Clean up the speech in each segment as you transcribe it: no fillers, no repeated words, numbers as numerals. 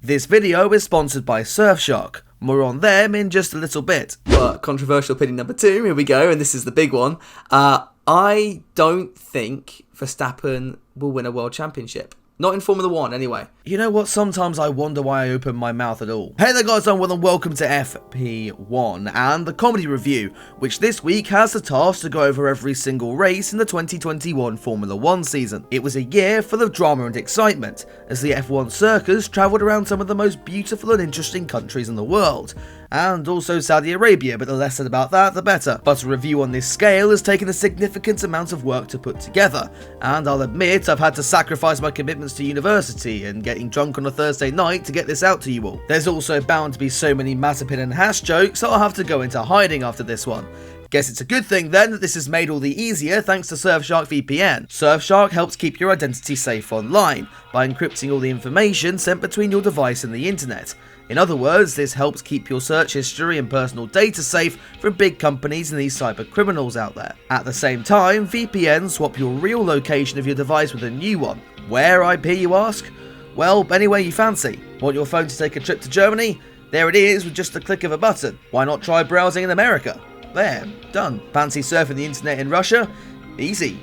This video is sponsored by Surfshark. More on them in just a little bit. But controversial opinion number 2, here we go, and this is the big one. I don't think Verstappen will win a world championship. Not in Formula 1, anyway. You know what? Sometimes I wonder why I open my mouth at all. Hey there guys, and welcome to FP1 and the comedy review, which this week has the task to go over every single race in the 2021 Formula 1 season. It was a year full of drama and excitement, as the F1 circus travelled around some of the most beautiful and interesting countries in the world. And also Saudi Arabia, but the less said about that, the better. But a review on this scale has taken a significant amount of work to put together, and I'll admit I've had to sacrifice my commitments to university and getting drunk on a Thursday night to get this out to you all. There's also bound to be so many Mazepin and Haas jokes, so I'll have to go into hiding after this one. Guess it's a good thing then that this is made all the easier thanks to Surfshark VPN. Surfshark helps keep your identity safe online by encrypting all the information sent between your device and the internet. In other words, this helps keep your search history and personal data safe from big companies and these cyber criminals out there. At the same time, VPNs swap your real location of your device with a new one. Where IP, you ask? Well, anywhere you fancy. Want your phone to take a trip to Germany? There it is with just a click of a button. Why not try browsing in America? There, done. Fancy surfing the internet in Russia? Easy.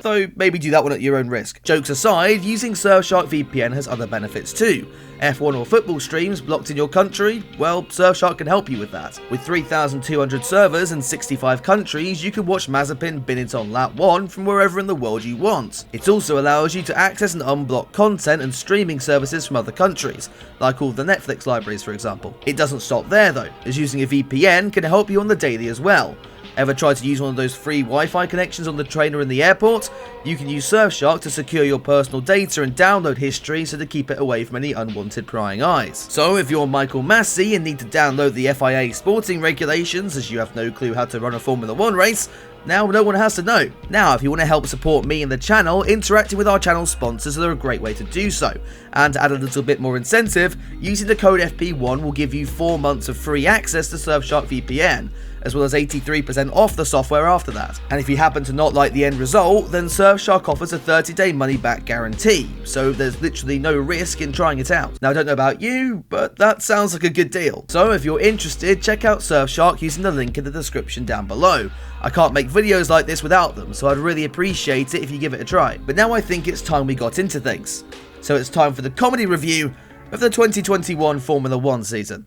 Though maybe do that one at your own risk. Jokes aside, using Surfshark VPN has other benefits too. F1 or football streams blocked in your country? Well, Surfshark can help you with that. With 3,200 servers in 65 countries, you can watch Mazepin Binotto lap 1 from wherever in the world you want. It also allows you to access and unblock content and streaming services from other countries, like all the Netflix libraries for example. It doesn't stop there though, as using a VPN can help you on the daily as well. Ever tried to use one of those free Wi-Fi connections on the train or in the airport? You can use Surfshark to secure your personal data and download history so to keep it away from any unwanted prying eyes. So if you're Michael Massey and need to download the FIA sporting regulations as you have no clue how to run a Formula 1 race, now no one has to know. Now if you want to help support me and the channel, interacting with our channel sponsors are a great way to do so. And to add a little bit more incentive, using the code FP1 will give you 4 months of free access to Surfshark VPN, as well as 83% off the software after that. And if you happen to not like the end result, then Surfshark offers a 30-day money-back guarantee, so there's literally no risk in trying it out. Now I don't know about you, but that sounds like a good deal. So if you're interested, check out Surfshark using the link in the description down below. I can't make videos like this without them, so I'd really appreciate it if you give it a try. But now I think it's time we got into things. So it's time for the comedy review of the 2021 Formula 1 season.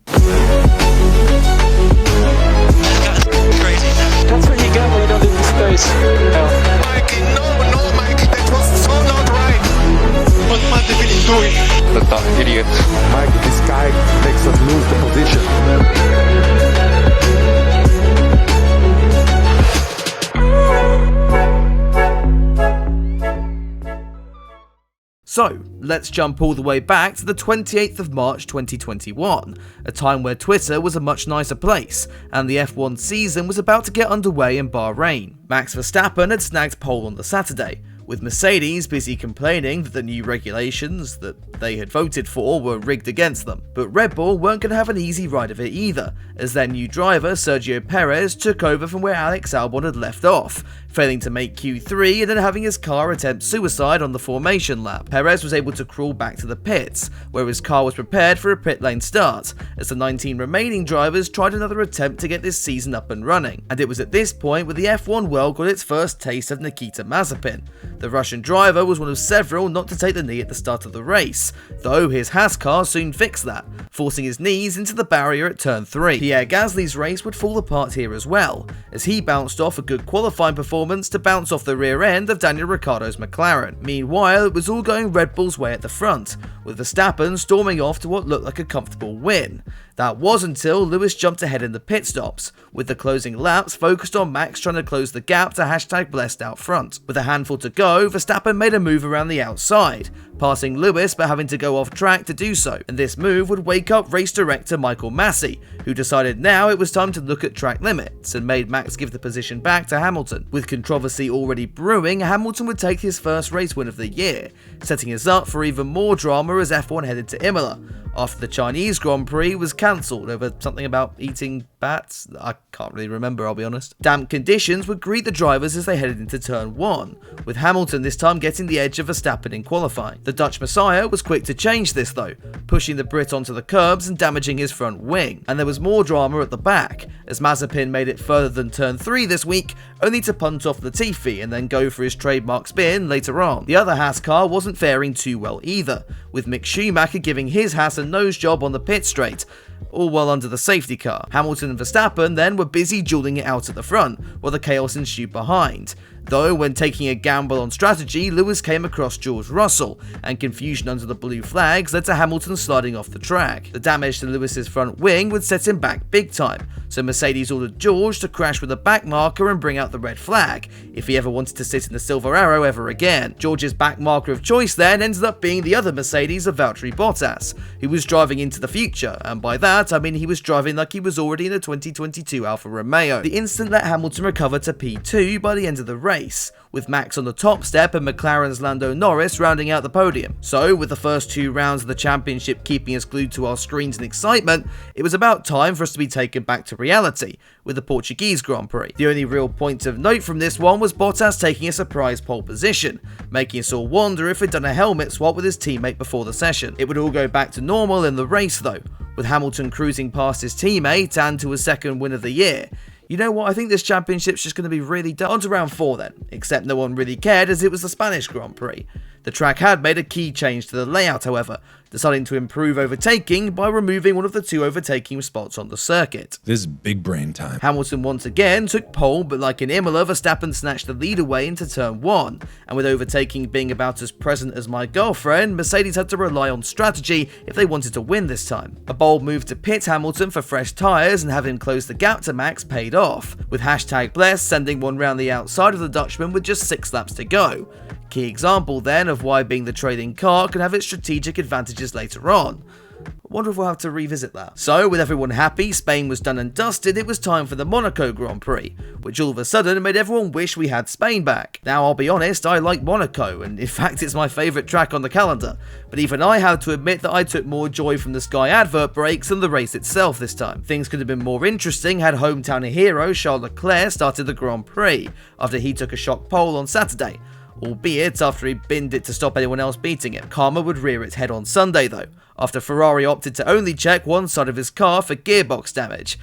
That's what you get when you don't leave the space. Mikey, no, Mikey, that was so not right. What Mazepin is doing? The dumb idiot. Mike, this guy makes us lose the position. So, let's jump all the way back to the 28th of March 2021, a time where Twitter was a much nicer place, and the F1 season was about to get underway in Bahrain. Max Verstappen had snagged pole on the Saturday, with Mercedes busy complaining that the new regulations that they had voted for were rigged against them. But Red Bull weren't going to have an easy ride of it either, as their new driver Sergio Perez took over from where Alex Albon had left off, failing to make Q3 and then having his car attempt suicide on the formation lap. Perez was able to crawl back to the pits, where his car was prepared for a pit lane start, as the 19 remaining drivers tried another attempt to get this season up and running. And it was at this point where the F1 world got its first taste of Nikita Mazepin. The Russian driver was one of several not to take the knee at the start of the race, though his Haas car soon fixed that, forcing his knees into the barrier at turn 3. Pierre Gasly's race would fall apart here as well, as he bounced off a good qualifying performance to bounce off the rear end of Daniel Ricciardo's McLaren. Meanwhile, it was all going Red Bull's way at the front, with Verstappen storming off to what looked like a comfortable win. That was until Lewis jumped ahead in the pit stops, with the closing laps focused on Max trying to close the gap to #blessed out front. With a handful to go, Verstappen made a move around the outside, passing Lewis but having to go off track to do so, and this move would wake up race director Michael Massey, who decided now it was time to look at track limits and made Max give the position back to Hamilton. With controversy already brewing, Hamilton would take his first race win of the year, setting us up for even more drama as F1 headed to Imola, after the Chinese Grand Prix was cancelled over something about eating bats. I can't really remember, I'll be honest. Damp conditions would greet the drivers as they headed into turn 1, with Hamilton this time getting the edge of Verstappen in qualifying. The The Dutch Messiah was quick to change this though, pushing the Brit onto the curbs and damaging his front wing. And there was more drama at the back, as Mazepin made it further than turn 3 this week, only to punt off Latifi and then go for his trademark spin later on. The other Haas car wasn't faring too well either, with Mick Schumacher giving his Haas a nose job on the pit straight, all while under the safety car. Hamilton and Verstappen then were busy dueling it out at the front, while the chaos ensued behind. Though, when taking a gamble on strategy, Lewis came across George Russell, and confusion under the blue flags led to Hamilton sliding off the track. The damage to Lewis's front wing would set him back big time, so Mercedes ordered George to crash with a back marker and bring out the red flag, if he ever wanted to sit in the Silver Arrow ever again. George's back marker of choice then ended up being the other Mercedes of Valtteri Bottas, who was driving into the future, and by that I mean he was driving like he was already in a 2022 Alfa Romeo. The instant let Hamilton recover to P2 by the end of the race, with Max on the top step and McLaren's Lando Norris rounding out the podium. So, with the first 2 rounds of the championship keeping us glued to our screens in excitement, it was about time for us to be taken back to reality, with the Portuguese Grand Prix. The only real point of note from this one was Bottas taking a surprise pole position, making us all wonder if he'd done a helmet swap with his teammate before the session. It would all go back to normal in the race though, with Hamilton cruising past his teammate and to his second win of the year. You know what, I think this championship's just going to be really dull. On to round 4 then, except no one really cared as it was the Spanish Grand Prix. The track had made a key change to the layout however, deciding to improve overtaking by removing one of the 2 overtaking spots on the circuit. This is big brain time. Hamilton once again took pole, but like in Imola, Verstappen snatched the lead away into turn 1, and with overtaking being about as present as my girlfriend, Mercedes had to rely on strategy if they wanted to win this time. A bold move to pit Hamilton for fresh tyres and have him close the gap to Max paid off, with #bless sending one round the outside of the Dutchman with just 6 laps to go. Key example then of why being the trailing car can have its strategic advantages later on. I wonder if we'll have to revisit that. So, with everyone happy, Spain was done and dusted, it was time for the Monaco Grand Prix, which all of a sudden made everyone wish we had Spain back. Now, I'll be honest, I like Monaco, and in fact it's my favourite track on the calendar, but even I have to admit that I took more joy from the Sky advert breaks than the race itself this time. Things could have been more interesting had hometown hero Charles Leclerc started the Grand Prix, after he took a shock pole on Saturday, albeit after he binned it to stop anyone else beating it. Karma would rear its head on Sunday though, after Ferrari opted to only check one side of his car for gearbox damage.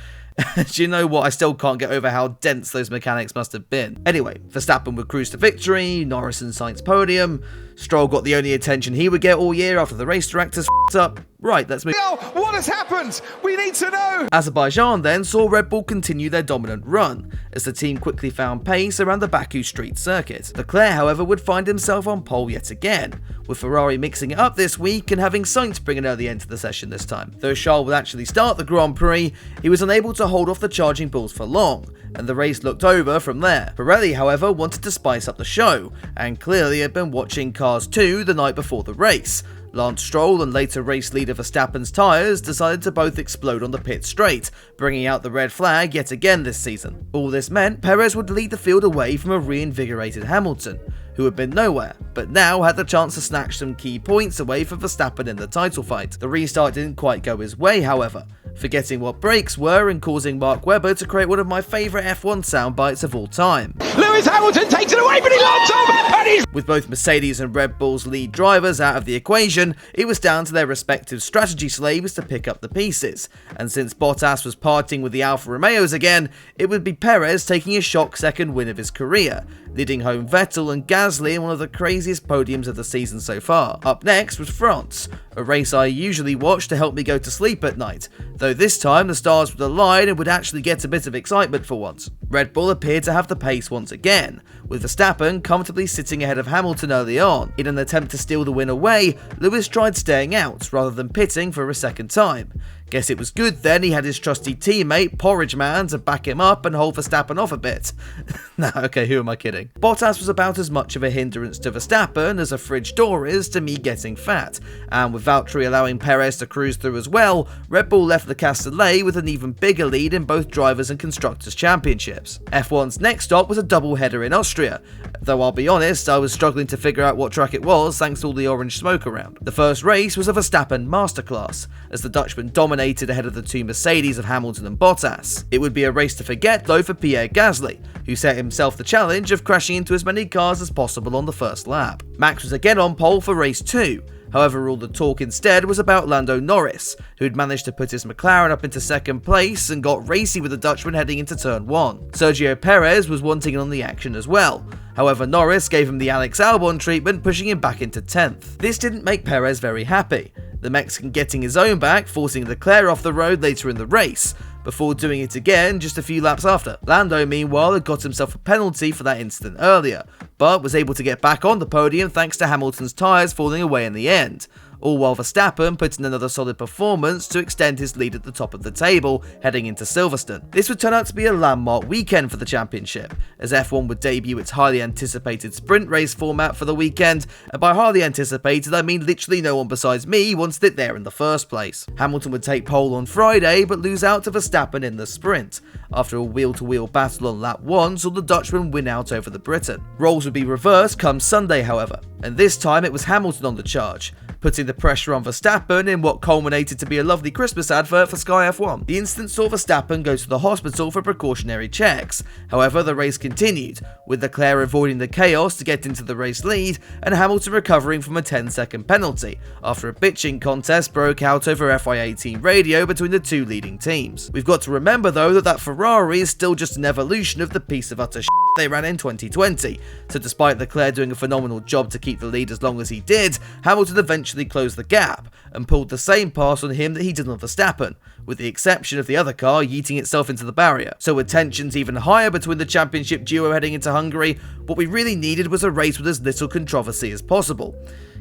Do you know what, I still can't get over how dense those mechanics must have been. Anyway, Verstappen would cruise to victory, Norris and Sainz podium, Stroll got the only attention he would get all year after the race directors f***ed up. Right, let's move. What has happened? We need to know. Azerbaijan then saw Red Bull continue their dominant run, as the team quickly found pace around the Baku Street circuit. Leclerc, however, would find himself on pole yet again, with Ferrari mixing it up this week and having Sainz bring an early end to the session this time. Though Charles would actually start the Grand Prix, he was unable to hold off the charging bulls for long, and the race looked over from there. Pirelli, however, wanted to spice up the show, and clearly had been watching Cars 2 the night before the race. Lance Stroll and later race leader Verstappen's tyres decided to both explode on the pit straight, bringing out the red flag yet again this season. All this meant Perez would lead the field away from a reinvigorated Hamilton, who had been nowhere, but now had the chance to snatch some key points away from Verstappen in the title fight. The restart didn't quite go his way, however, forgetting what brakes were and causing Mark Webber to create one of my favourite F1 soundbites of all time. Lewis Hamilton takes it away, but he lands on, and he's... With both Mercedes and Red Bull's lead drivers out of the equation, it was down to their respective strategy slaves to pick up the pieces, and since Bottas was parting with the Alfa Romeos again, it would be Perez taking a shock second win of his career, leading home Vettel and Gasly in one of the craziest podiums of the season so far. Up next was France, a race I usually watch to help me go to sleep at night, though this time the stars would align and would actually get a bit of excitement for once. Red Bull appeared to have the pace once again, with Verstappen comfortably sitting ahead of Hamilton early on. In an attempt to steal the win away, Lewis tried staying out rather than pitting for a second time. Guess it was good then he had his trusty teammate, Porridge Man, to back him up and hold Verstappen off a bit. Nah, okay, who am I kidding? Bottas was about as much of a hindrance to Verstappen as a fridge door is to me getting fat, and with Valtteri allowing Perez to cruise through as well, Red Bull left the Castellet with an even bigger lead in both Drivers' and Constructors' Championships. F1's next stop was a double-header in Austria, though I'll be honest, I was struggling to figure out what track it was thanks to all the orange smoke around. The first race was a Verstappen masterclass, as the Dutchman dominated dominated ahead of the two Mercedes of Hamilton and Bottas. It would be a race to forget though for Pierre Gasly, who set himself the challenge of crashing into as many cars as possible on the first lap. Max was again on pole for race 2, however all the talk instead was about Lando Norris, who had managed to put his McLaren up into second place and got racy with the Dutchman heading into turn 1. Sergio Perez was wanting in on the action as well, however Norris gave him the Alex Albon treatment, pushing him back into 10th. This didn't make Perez very happy, the Mexican getting his own back, forcing Leclerc off the road later in the race, before doing it again just a few laps after. Lando, meanwhile, had got himself a penalty for that incident earlier, but was able to get back on the podium thanks to Hamilton's tyres falling away in the end, all while Verstappen put in another solid performance to extend his lead at the top of the table heading into Silverstone. This would turn out to be a landmark weekend for the championship, as F1 would debut its highly anticipated sprint race format for the weekend, and by highly anticipated I mean literally no one besides me wanted it there in the first place. Hamilton would take pole on Friday but lose out to Verstappen in the sprint, after a wheel-to-wheel battle on lap 1 saw the Dutchman win out over the Briton. Roles would be reversed come Sunday however, and this time it was Hamilton on the charge, putting the pressure on Verstappen in what culminated to be a lovely Christmas advert for Sky F1. The incident saw Verstappen go to the hospital for precautionary checks, however the race continued, with Leclerc avoiding the chaos to get into the race lead and Hamilton recovering from a 10-second penalty, after a bitching contest broke out over FI18 radio between the two leading teams. We've got to remember though that Ferrari is still just an evolution of the piece of utter shit they ran in 2020, so despite Leclerc doing a phenomenal job to keep the lead as long as he did, Hamilton eventually closed the gap and pulled the same pass on him that he did on Verstappen, with the exception of the other car yeeting itself into the barrier. So with tensions even higher between the championship duo heading into Hungary, what we really needed was a race with as little controversy as possible.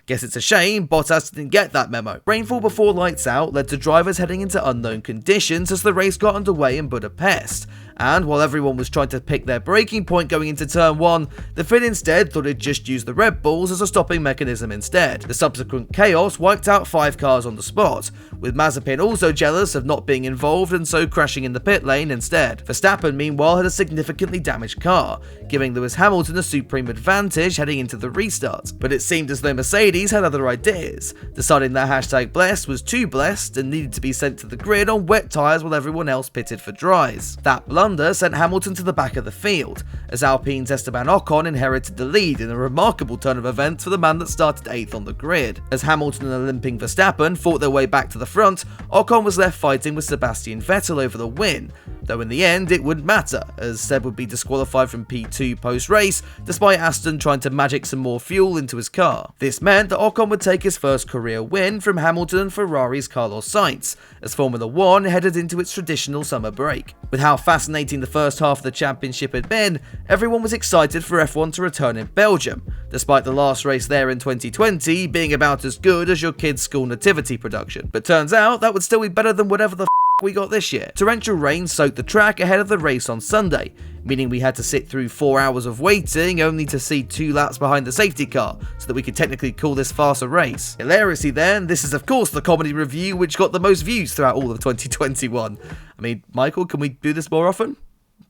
Guess it's a shame Bottas didn't get that memo. Rainfall before lights out led to drivers heading into unknown conditions as the race got underway in Budapest, and while everyone was trying to pick their braking point going into turn 1, the FIN instead thought it'd just use the Red Bulls as a stopping mechanism instead. The subsequent chaos wiped out 5 cars on the spot, with Mazepin also jealous of not being involved and so crashing in the pit lane instead. Verstappen meanwhile had a significantly damaged car, giving Lewis Hamilton a supreme advantage heading into the restart, but it seemed as though Mercedes had other ideas, deciding that #blessed was too blessed and needed to be sent to the grid on wet tyres while everyone else pitted for dries. That blunder sent Hamilton to the back of the field, as Alpine's Esteban Ocon inherited the lead in a remarkable turn of events for the man that started 8th on the grid. As Hamilton and a limping Verstappen fought their way back to the front, Ocon was left fighting with Sebastian Vettel over the win, though in the end it wouldn't matter, as Seb would be disqualified from P2 post-race, despite Aston trying to magic some more fuel into his car. This meant that Ocon would take his first career win from Hamilton and Ferrari's Carlos Sainz, as Formula 1 headed into its traditional summer break. With how fascinating the first half of the championship had been, everyone was excited for F1 to return in Belgium, despite the last race there in 2020 being about as good as your kid's school nativity production. But turns out that would still be better than whatever the we got this year. Torrential rain soaked the track ahead of the race on Sunday, meaning we had to sit through 4 hours of waiting only to see 2 laps behind the safety car, so that we could technically call this farce a race. Hilariously then, this is of course the comedy review which got the most views throughout all of 2021. I mean, Michael, can we do this more often?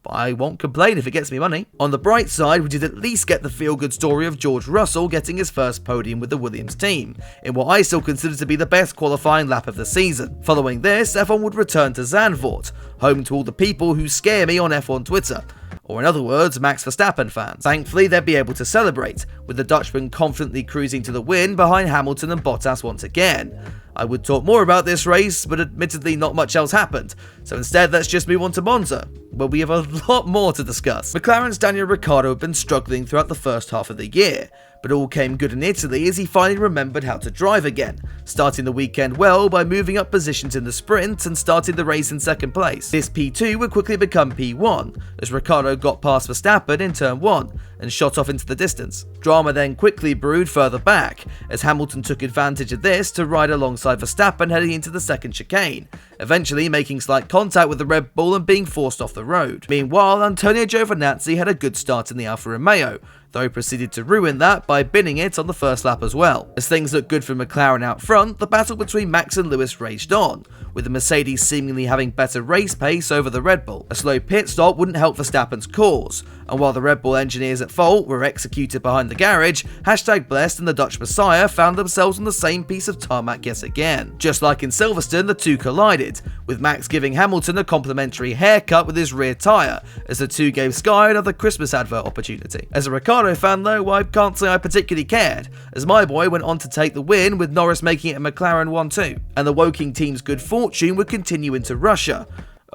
I won't complain if it gets me money. On the bright side, we did at least get the feel-good story of George Russell getting his first podium with the Williams team, in what I still consider to be the best qualifying lap of the season. Following this, F1 would return to Zandvoort, home to all the people who scare me on F1 Twitter, or in other words, Max Verstappen fans. Thankfully, they'd be able to celebrate, with the Dutchman confidently cruising to the win behind Hamilton and Bottas once again. I would talk more about this race, but admittedly not much else happened, so instead let's just move on to Monza, where we have a lot more to discuss. McLaren's Daniel Ricciardo had been struggling throughout the first half of the year, but all came good in Italy as he finally remembered how to drive again, starting the weekend well by moving up positions in the sprint and starting the race in second place. This P2 would quickly become P1, as Ricciardo got past Verstappen in turn 1 and shot off into the distance. Drama then quickly brewed further back, as Hamilton took advantage of this to ride alongside Verstappen heading into the second chicane, eventually making slight contact with the Red Bull and being forced off the road. Meanwhile, Antonio Giovinazzi had a good start in the Alfa Romeo, though he proceeded to ruin that by binning it on the first lap as well. As things looked good for McLaren out front, the battle between Max and Lewis raged on, with the Mercedes seemingly having better race pace over the Red Bull. A slow pit stop wouldn't help Verstappen's cause, and while the Red Bull engineers at fault were executed behind the garage, #Blessed and the Dutch Messiah found themselves on the same piece of tarmac yet again. Just like in Silverstone, the two collided, with Max giving Hamilton a complimentary haircut with his rear tyre, as the two gave Sky another Christmas advert opportunity. As a Ricciardo fan though, I can't say I particularly cared, as my boy went on to take the win with Norris making it a McLaren 1-2, and the Woking team's good fortune would continue into Russia.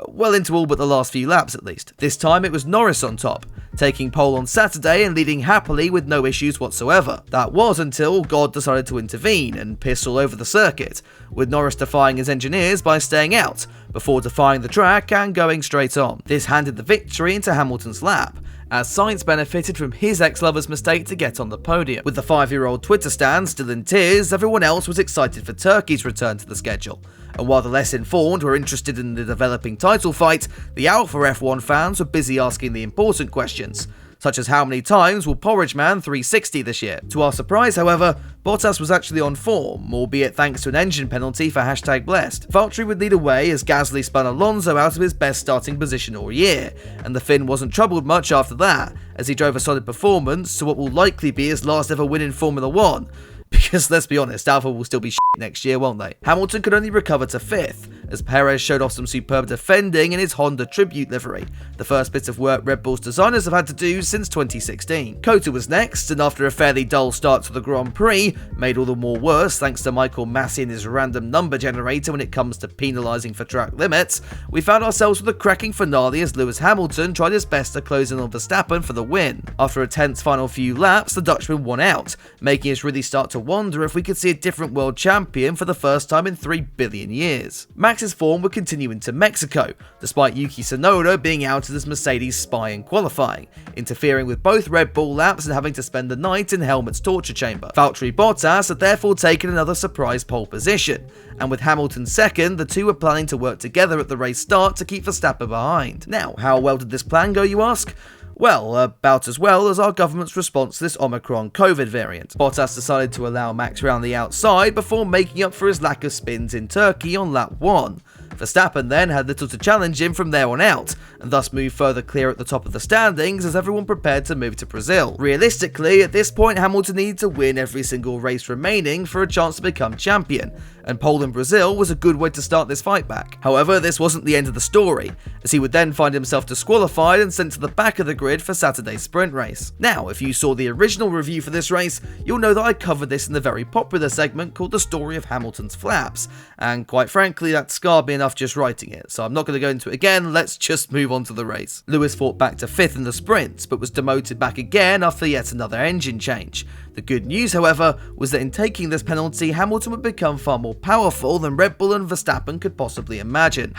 Well, into all but the last few laps at least. This time it was Norris on top, taking pole on Saturday and leading happily with no issues whatsoever. That was until God decided to intervene and piss all over the circuit, with Norris defying his engineers by staying out, before defying the track and going straight on. This handed the victory into Hamilton's lap, as Sainz benefited from his ex-lover's mistake to get on the podium. With the 5-year-old Twitter stan still in tears, everyone else was excited for Turkey's return to the schedule. And while the less informed were interested in the developing title fight, the Alpha F1 fans were busy asking the important questions, such as how many times will Porridge Man 360 this year. To our surprise, however, Bottas was actually on form, albeit thanks to an engine penalty for #Blessed. Valtteri would lead away as Gasly spun Alonso out of his best starting position all year, and the Finn wasn't troubled much after that, as he drove a solid performance to what will likely be his last ever win in Formula 1. Because let's be honest, Alpha will still be shit next year, won't they? Hamilton could only recover to 5th, as Perez showed off some superb defending in his Honda Tribute livery, the first bit of work Red Bull's designers have had to do since 2016. Cota was next, and after a fairly dull start to the Grand Prix, made all the more worse thanks to Michael Massey and his random number generator when it comes to penalising for track limits, we found ourselves with a cracking finale as Lewis Hamilton tried his best to close in on Verstappen for the win. After a tense final few laps, the Dutchman won out, making us really start to wonder if we could see a different world champion for the first time in 3 billion years. Max's form would continue into Mexico, despite Yuki Tsunoda being outed as Mercedes' spy in qualifying, interfering with both Red Bull laps and having to spend the night in Helmut's torture chamber. Valtteri Bottas had therefore taken another surprise pole position, and with Hamilton second, the two were planning to work together at the race start to keep Verstappen behind. Now, how well did this plan go, you ask? Well, about as well as our government's response to this Omicron COVID variant. Bottas decided to allow Max round the outside before making up for his lack of spins in Turkey on lap 1. Verstappen then had little to challenge him from there on out, and thus moved further clear at the top of the standings as everyone prepared to move to Brazil. Realistically, at this point Hamilton needed to win every single race remaining for a chance to become champion, and pole in Brazil was a good way to start this fight back. However, this wasn't the end of the story, as he would then find himself disqualified and sent to the back of the grid for Saturday's sprint race. Now, if you saw the original review for this race, you'll know that I covered this in the very popular segment called The Story of Hamilton's Flaps, and quite frankly that scarred me enough just writing it, so I'm not going to go into it again. Let's just move on to the race. Lewis fought back to 5th in the sprints, but was demoted back again after yet another engine change. The good news, however, was that in taking this penalty, Hamilton would become far more powerful than Red Bull and Verstappen could possibly imagine.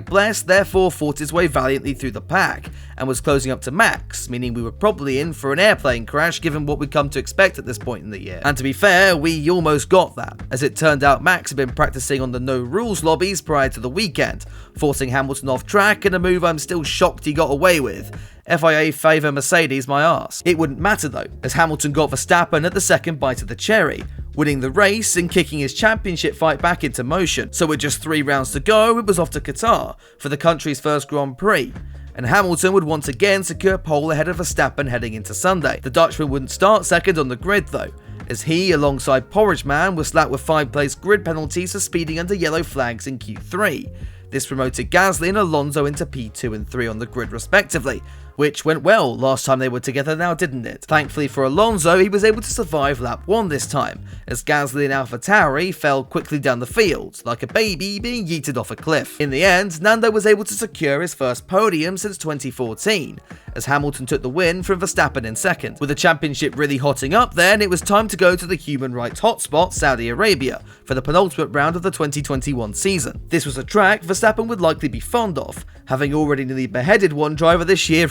#Blessed therefore fought his way valiantly through the pack, and was closing up to Max, meaning we were probably in for an airplane crash given what we'd come to expect at this point in the year. And to be fair, we almost got that, as it turned out Max had been practicing on the no rules lobbies prior to the weekend, forcing Hamilton off track in a move I'm still shocked he got away with. FIA favour Mercedes my arse. It wouldn't matter though, as Hamilton got Verstappen at the second bite of the cherry, winning the race and kicking his championship fight back into motion. So with just 3 rounds to go, it was off to Qatar for the country's first Grand Prix, and Hamilton would once again secure pole ahead of Verstappen heading into Sunday. The Dutchman wouldn't start second on the grid though, as he, alongside Porridge Man, was slapped with 5-place grid penalties for speeding under yellow flags in Q3. This promoted Gasly and Alonso into P2 and 3 on the grid respectively, which went well last time they were together now, didn't it? Thankfully for Alonso, he was able to survive lap 1 this time, as Gasly and AlphaTauri fell quickly down the field, like a baby being yeeted off a cliff. In the end, Nando was able to secure his first podium since 2014, as Hamilton took the win from Verstappen in second. With the championship really hotting up then, it was time to go to the human rights hotspot, Saudi Arabia, for the penultimate round of the 2021 season. This was a track Verstappen would likely be fond of, having already nearly beheaded one driver this year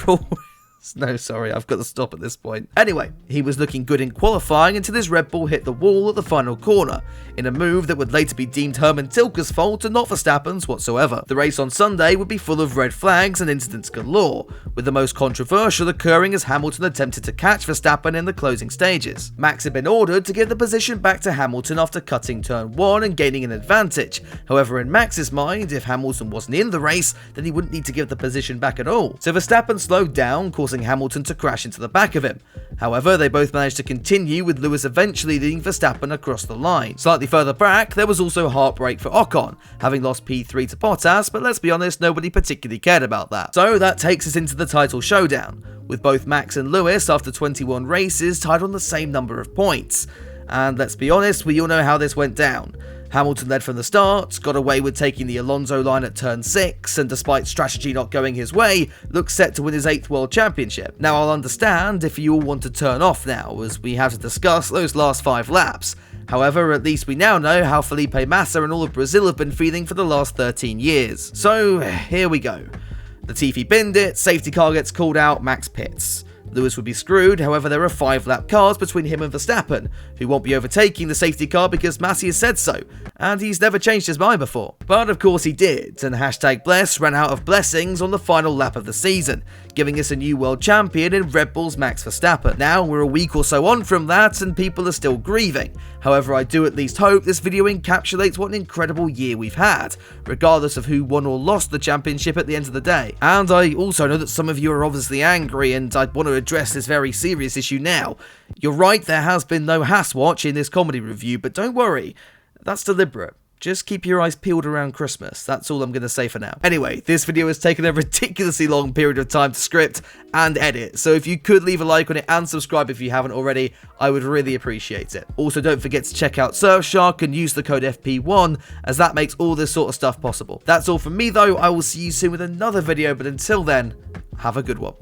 No, sorry, I've got to stop at this point. Anyway, he was looking good in qualifying until his Red Bull hit the wall at the final corner, in a move that would later be deemed Hermann Tilke's fault and not Verstappen's whatsoever. The race on Sunday would be full of red flags and incidents galore, with the most controversial occurring as Hamilton attempted to catch Verstappen in the closing stages. Max had been ordered to give the position back to Hamilton after cutting turn 1 and gaining an advantage. However, in Max's mind, if Hamilton wasn't in the race, then he wouldn't need to give the position back at all. So Verstappen slowed down, causing Hamilton to crash into the back of him. However, they both managed to continue, with Lewis eventually leading Verstappen across the line. Slightly further back, there was also heartbreak for Ocon, having lost P3 to Bottas, but let's be honest, nobody particularly cared about that. So that takes us into the title showdown, with both Max and Lewis, after 21 races, tied on the same number of points. And let's be honest, we all know how this went down. Hamilton led from the start, got away with taking the Alonso line at turn 6, and despite strategy not going his way, looks set to win his 8th World Championship. Now, I'll understand if you all want to turn off now, as we have to discuss those last 5 laps. However, at least we now know how Felipe Massa and all of Brazil have been feeling for the last 13 years. So, here we go. Latifi binned it, safety car gets called out, Max pits. Lewis would be screwed, however there are 5-lap cars between him and Verstappen, who won't be overtaking the safety car because Massey has said so, and he's never changed his mind before. But of course he did, and #Bless ran out of blessings on the final lap of the season, giving us a new world champion in Red Bull's Max Verstappen. Now we're a week or so on from that and people are still grieving. However, I do at least hope this video encapsulates what an incredible year we've had, regardless of who won or lost the championship at the end of the day. And I also know that some of you are obviously angry, and I'd want to address this very serious issue now. You're right, there has been no Haas watch in this comedy review, but don't worry, that's deliberate. Just keep your eyes peeled around Christmas. That's all I'm going to say for now. Anyway, this video has taken a ridiculously long period of time to script and edit, so if you could leave a like on it and subscribe if you haven't already, I would really appreciate it. Also, don't forget to check out Surfshark and use the code FP1, as that makes all this sort of stuff possible. That's all from me though. I will see you soon with another video, but until then, have a good one.